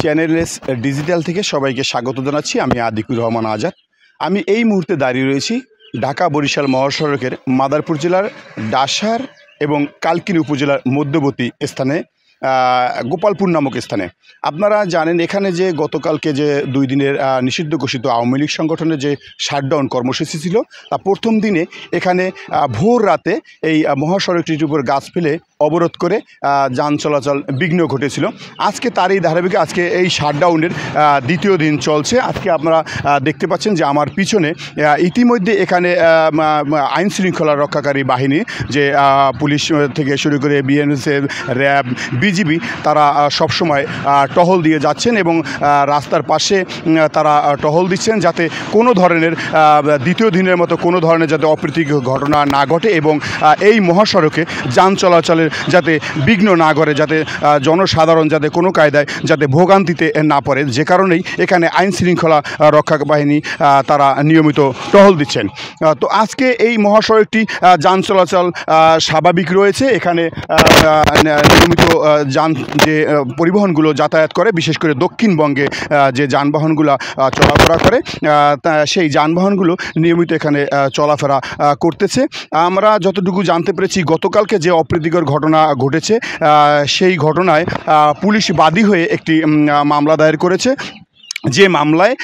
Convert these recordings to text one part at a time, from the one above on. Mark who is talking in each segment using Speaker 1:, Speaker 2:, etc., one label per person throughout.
Speaker 1: Channels digital থেকে সবাইকে স্বাগত জানাচ্ছি। আমি আদিকুর রহমান আজাদ। আমি এই মুহূর্তে দাঁড়িয়ে রয়েছি ঢাকা বরিশাল মহাসড়কের মাদারপুর জেলার ডাসার এবং কালকিনি উপজেলার মধ্যবর্তী স্থানে গোপালপুর নামক স্থানে। আপনারা জানেন এখানে যে গতকালকে যে 2 দিনের নিষিদ্ধ ঘোষিত আওয়ামী লীগ সংগঠনের যে শাটডাউন কর্মসূচি ছিল, তা প্রথম দিনে এখানে ভোর রাতে এই মহাসড়কটির উপর গাছ ফেলে অবরোধ করে যান চলাচল বিঘ্ন ঘটেছিল। আজকে তারই ধারাবাহিকে আজকে এই শাটডাউনের দ্বিতীয় দিন চলছে। আজকে আপনারা দেখতে পাচ্ছেন যে আমার পিছনে ইতিমধ্যে এখানে আইন শৃঙ্খলা রক্ষাকারী বাহিনী যে পুলিশ থেকে শুরু করে বিএনএসএফ, র্যাব, বিজিবি তারা সবসময় টহল দিয়ে যাচ্ছেন এবং রাস্তার পাশে তারা টহল দিচ্ছেন যাতে কোনো ধরনের দ্বিতীয় দিনের মতো কোনো ধরনের যাতে অপ্রীতিকর ঘটনা না ঘটে এবং এই মহাসড়কে যান চলাচলের যাতে বিঘ্ন না ঘটে, যাতে জনসাধারণ যাতে কোনো কায়দায় যাতে ভোগান্তিতে না পড়ে, যে কারণেই এখানে আইন শৃঙ্খলা রক্ষা বাহিনী তারা নিয়মিত টহল দিচ্ছেন। তো আজকে এই মহাসড়কটি যান চলাচল স্বাভাবিক রয়েছে। এখানে নিয়মিত যান যে পরিবহনগুলো যাতায়াত করে, বিশেষ করে দক্ষিণবঙ্গে যে যানবাহনগুলো চলাফেরা করে সেই যানবাহনগুলো নিয়মিত এখানে চলাফেরা করতেছে। আমরা যতটুকু জানতে পেরেছি গতকালকে যে অপ্রীতিকর ঘটনা ঘটেছে সেই ঘটনায় পুলিশ বাদী হয়ে একটি মামলা দায়ের করেছে, যে মামলায়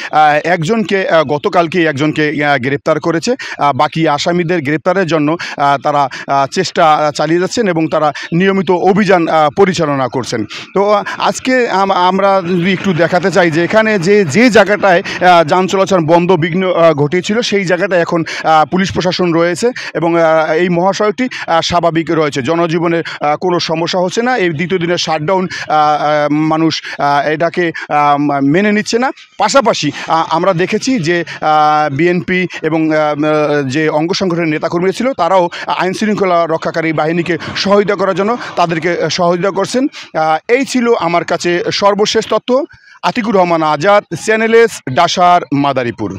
Speaker 1: গতকালকে একজনকে গ্রেপ্তার করেছে। বাকি আসামিদের গ্রেপ্তারের জন্য তারা চেষ্টা চালিয়ে যাচ্ছেন এবং তারা নিয়মিত অভিযান পরিচালনা করছেন। তো আজকে আমরা যদি একটু দেখাতে চাই যে এখানে যে জায়গাটায় যান চলাচল বন্ধ বিঘ্ন ঘটিয়েছিল সেই জায়গাটায় এখন পুলিশ প্রশাসন রয়েছে এবং এই মহাসড়কটি স্বাভাবিক রয়েছে, জনজীবনের কোনো সমস্যা হচ্ছে না। এই দ্বিতীয় দিনের শাটডাউন মানুষ এটাকে মেনে নিচ্ছে না। পাশাপাশি আমরা দেখেছি যে বিএনপি এবং যে অঙ্গ সংগঠনের নেতাকর্মীরা ছিল তারাও আইন শৃঙ্খলা রক্ষাকারী বাহিনীকে সহযোগিতা করার জন্য তাদেরকে সহযোগিতা করছেন। এই ছিল আমার কাছে সর্বশেষ তথ্য। আতিকুর রহমান আজাদ, চ্যানেলস, ডাসার, মাদারীপুর।